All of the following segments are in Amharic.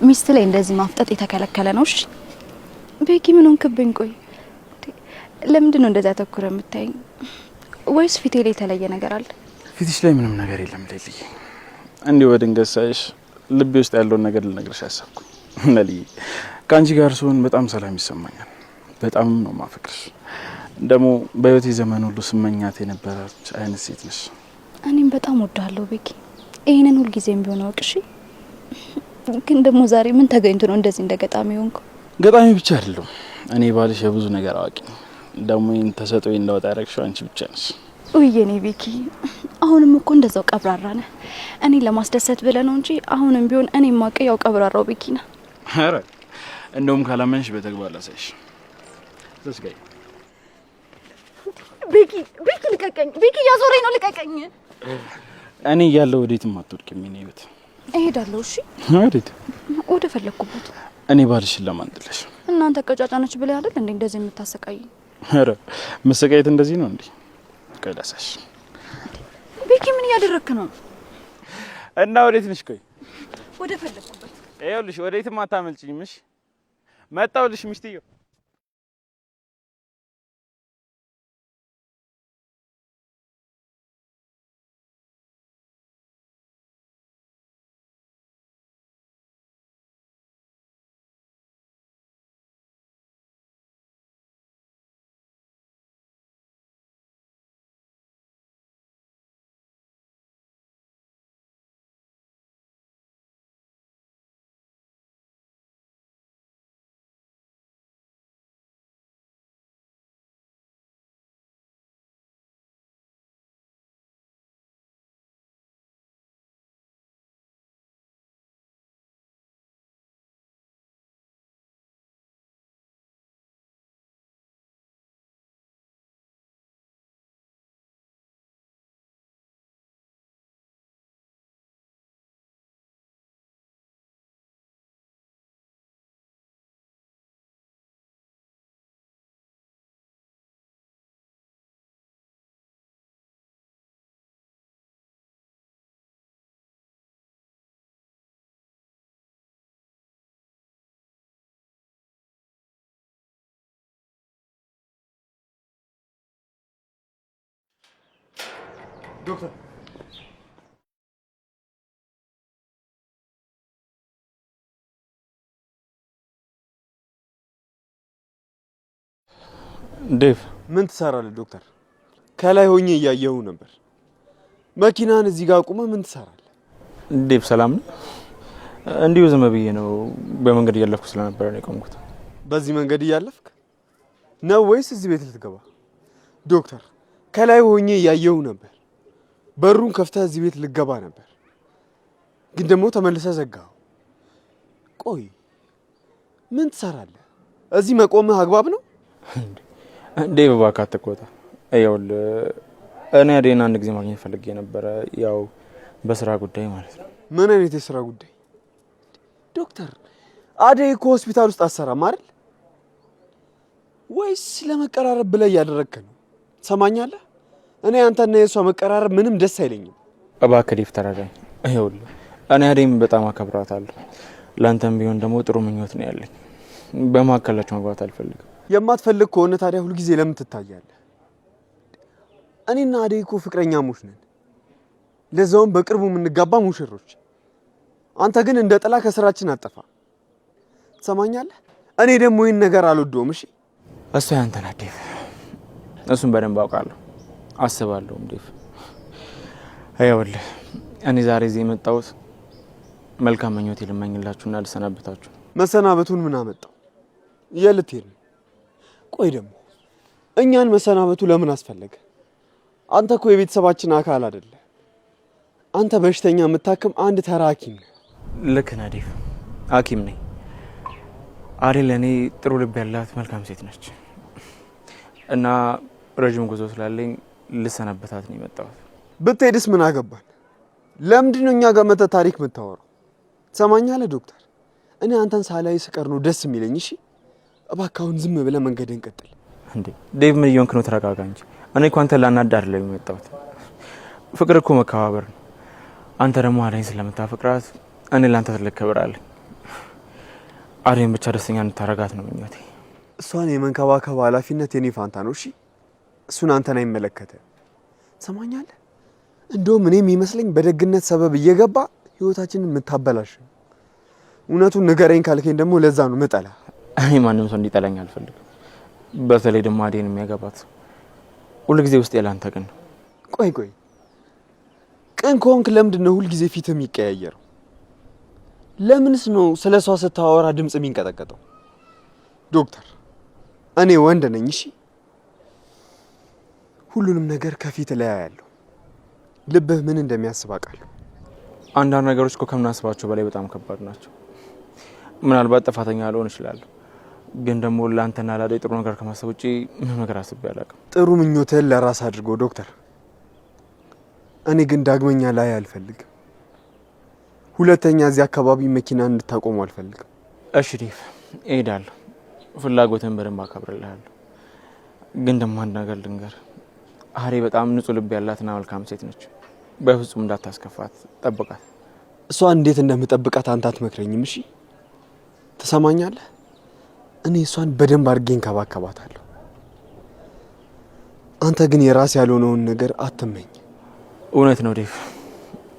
ሚስት ላይ እንደዚህ ማፍጠጥ የተከለከለ ነው። እሺ ቤኪ ምን ሆንክብኝ? ቆይ ለምንድን ነው እንደዛ ተኩረ የምታይኝ? ወይስ ፊቴ ላይ የተለየ ነገር አለ? ፊትሽ ላይ ምንም ነገር የለም ሌሊዬ። እንዴ ወድንገት ሳይሽ ልቤ ውስጥ ያለውን ነገር ልነግርሽ አሰብኩ። ሌሊዬ ካንቺ ጋር ስሆን በጣም ሰላም ይሰማኛል። በጣም ነው ማፈቅርሽ። ደግሞ በህይወቴ ዘመን ሁሉ ስመኛት የነበረች አይነት ሴት ነሽ። እኔም በጣም ወዳለሁ ቤኪ። ይሄንን ሁሉ ጊዜም ቢሆን አውቅሽ። ግን ደግሞ ዛሬ ምን ተገኝቶ ነው እንደዚህ እንደገጣሚ ሆንኩ? ገጣሚ ብቻ አይደለም እኔ ባልሽ የብዙ ነገር አዋቂ ነኝ። ደግሞ ይሄን ተሰጥቶኝ እንዳወጣ ያረግሽው አንቺ ብቻ ነሽ። ውዬኔ ቤኪ አሁንም እኮ እንደዛው ቀብራራ ነህ። እኔ ለማስደሰት ብለህ ነው እንጂ አሁንም ቢሆን እኔ ማቀው ያው ቀብራራው ቤኪ ነህ። አረ እንደውም ካላመንሽ በተግባር ላሳይሽ። ተስጋይ ቤኪ ልቀቀኝ። ቤኪ ያዞረኝ ነው ልቀቀኝ። እኔ ያለው ወዴትም አትወድቂም። እኔ ቤት እሄዳለሁ። እሺ ወዴት? ወደ ፈለኩበት። እኔ ባልሽን ለማንጥለሽ እናንተ ቀጫጫነች ብለህ አይደል እንዴ እንደዚህ የምታሰቃይ? አረ መሰቃየት እንደዚህ ነው እንዴ? ቀዳሳሽ ቤኪ ምን ያደረክ ነው? እና ወዴት ነሽ? ቆይ ወደ ፈለኩበት። ይኸውልሽ ወዴትም አታመልጪኝ። እሺ መጣሁልሽ ሚስትየው። ዶክተር ዴቭ ምን ትሰራለህ? ዶክተር ከላይ ሆኜ እያየሁ ነበር። መኪናን እዚህ ጋር አቁመህ ምን ትሰራለህ? ዴቭ ሰላም ነው? እንዲሁ ዝም ብዬ ነው በመንገድ እያለፍኩ ስለነበረ ነው የቆምኩት። በዚህ መንገድ እያለፍክ ነው ወይስ እዚህ ቤት ልትገባ? ዶክተር ከላይ ሆኜ እያየሁ ነበር። በሩን ከፍተህ እዚህ ቤት ልትገባ ነበር፣ ግን ደግሞ ተመልሰህ ዘጋኸው። ቆይ ምን ትሰራለህ? እዚህ መቆምህ አግባብ ነው? ዴቭ እባክህ አትቆጣ። ይኸውልህ እኔ አደይን አንድ ጊዜ ማግኘት ፈልጌ ነበረ፣ ያው በስራ ጉዳይ ማለት ነው። ምን አይነት የስራ ጉዳይ? ዶክተር አደይ እኮ ሆስፒታል ውስጥ አትሰራም አይደል? ወይስ ለመቀራረብ ብለህ እያደረግክ ነው? ትሰማኛለህ? እኔ አንተና የሷ መቀራረብ ምንም ደስ አይለኝም። እባክህ ዴቭ ተረዳኝ። ይኸውልህ እኔ አደይን በጣም አከብራታለሁ። ላንተም ቢሆን ደግሞ ጥሩ ምኞት ነው ያለኝ። በመካከላችሁ መግባት አልፈልግም። የማትፈልግ ከሆነ ታዲያ ሁሉ ጊዜ ለምን ትታያለህ? እኔና አደይ እኮ ፍቅረኛሞች ነን፣ ለዛውም በቅርቡ የምንጋባ ሙሽሮች። አንተ ግን እንደ ጥላ ከስራችን አጠፋ። ትሰማኛለህ? እኔ ደግሞ ይህን ነገር አልወደውም። እሺ እሱ ያንተ ናት ዴቭ፣ እሱን በደንብ አውቃለሁ፣ አስባለሁም ዴቭ። ይኸውልህ እኔ ዛሬ እዚህ የመጣሁት መልካም ምኞት ልመኝላችሁና ልሰናበታችሁ። መሰናበቱን ምን አመጣው? የልትሄድ ነው? ቆይ ደግሞ እኛን መሰናበቱ ለምን አስፈለገ? አንተ እኮ የቤተሰባችን አካል አይደለ። አንተ በሽተኛ የምታክም አንድ ተራ ሐኪም ነህ። ልክ ነህ ዴቭ፣ ሐኪም ነኝ። አደይ ለእኔ ጥሩ ልብ ያላት መልካም ሴት ነች እና ረጅም ጉዞ ስላለኝ ልሰናበታት ነው የመጣሁት። ብትሄድስ ምን አገባን? ለምንድን ነው እኛ ጋር መተህ ታሪክ የምታወራው? ትሰማኛለህ ዶክተር? እኔ አንተን ሳላይ ስቀር ነው ደስ የሚለኝ። እሺ እባክህ አሁን ዝም ብለህ መንገድህን ቀጥል። እንዴ ዴቭ ምን እየሆንክ ነው? ተረጋጋ እንጂ። እኔ እኮ አንተን ላናድድ አይደለም የመጣሁት። ፍቅር እኮ መከባበር ነው። አንተ ደግሞ አደይን ስለምታፈቅራት እኔ ላንተ ትልቅ ክብር አለኝ። አዴን ብቻ ደስተኛ እንድታረጋት ነው ምኞቴ። እሷን የመንከባከብ ኃላፊነት የኔ ፋንታ ነው። እሺ እሱን አንተን አይመለከትም። ትሰማኛለህ? እንደውም እኔም የሚመስለኝ በደግነት ሰበብ እየገባ ህይወታችንን የምታበላሽ። እውነቱን ንገረኝ ካልከኝ ደግሞ ለዛ ነው መጠላ። እኔ ማንም ሰው እንዲጠላኝ አልፈልግም። በተለይ ደግሞ አዴን የሚያገባት ሁልጊዜ ውስጥ ያላንተ ግን ነው። ቆይ ቅን ከሆንክ ለምንድን ነው ሁልጊዜ ፊት የሚቀያየረው? ለምንስ ነው ስለ እሷ ስታወራ ድምጽ የሚንቀጠቀጠው? ዶክተር እኔ ወንድ ነኝ። እሺ ሁሉንም ነገር ከፊት ላይ ያለው ልብህ ምን እንደሚያስብ አውቃለሁ። አንዳንድ ነገሮች እኮ ከምናስባቸው በላይ በጣም ከባድ ናቸው። ምናልባት ጥፋተኛ ልሆን እችላለሁ፣ ግን ደግሞ ለአንተና ላዴ ጥሩ ነገር ከማሰብ ውጪ ምንም ነገር አስቤ አላውቅም። ጥሩ ምኞትህን ለራስ አድርጎ ዶክተር። እኔ ግን ዳግመኛ ላይ አልፈልግም። ሁለተኛ እዚህ አካባቢ መኪና እንድታቆሙ አልፈልግም። እሺ ዴቭ፣ እሄዳለሁ። ፍላጎትን በደንብ አከብርልሃለሁ። ግን ደግሞ አንድ ነገር ልንገር፣ አዴ በጣም ንጹህ ልብ ያላትና መልካም ሴት ነች። በፍጹም እንዳታስከፋት፣ ጠብቃት። እሷ እንዴት እንደምጠብቃት አንተ አትመክረኝም? እሺ ትሰማኛለህ? እኔ እሷን በደንብ አድርጌ እንከባከባታለሁ። አንተ ግን የራስ ያልሆነውን ነገር አትመኝ። እውነት ነው ዴቭ፣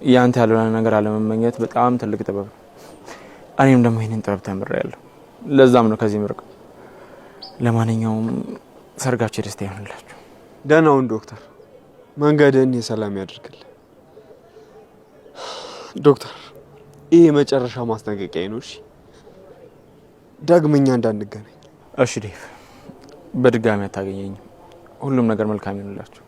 ያንተ ያልሆነ ነገር አለመመኘት በጣም ትልቅ ጥበብ ነው። እኔም ደግሞ ይሄንን ጥበብ ተምሬያለሁ። ለዛም ነው ከዚህ ምርቅ። ለማንኛውም ሰርጋችሁ ደስታ ይሆንላችሁ። ደህና ሁን ዶክተር። መንገድህን የሰላም ያድርግልህ። ዶክተር ይሄ የመጨረሻ ማስጠንቀቂያ ነው። እሺ ዳግመኛ እንዳንገናኝ። እሺ ዴቭ፣ በድጋሚ አታገኘኝም። ሁሉም ነገር መልካም ይሆንላችሁ።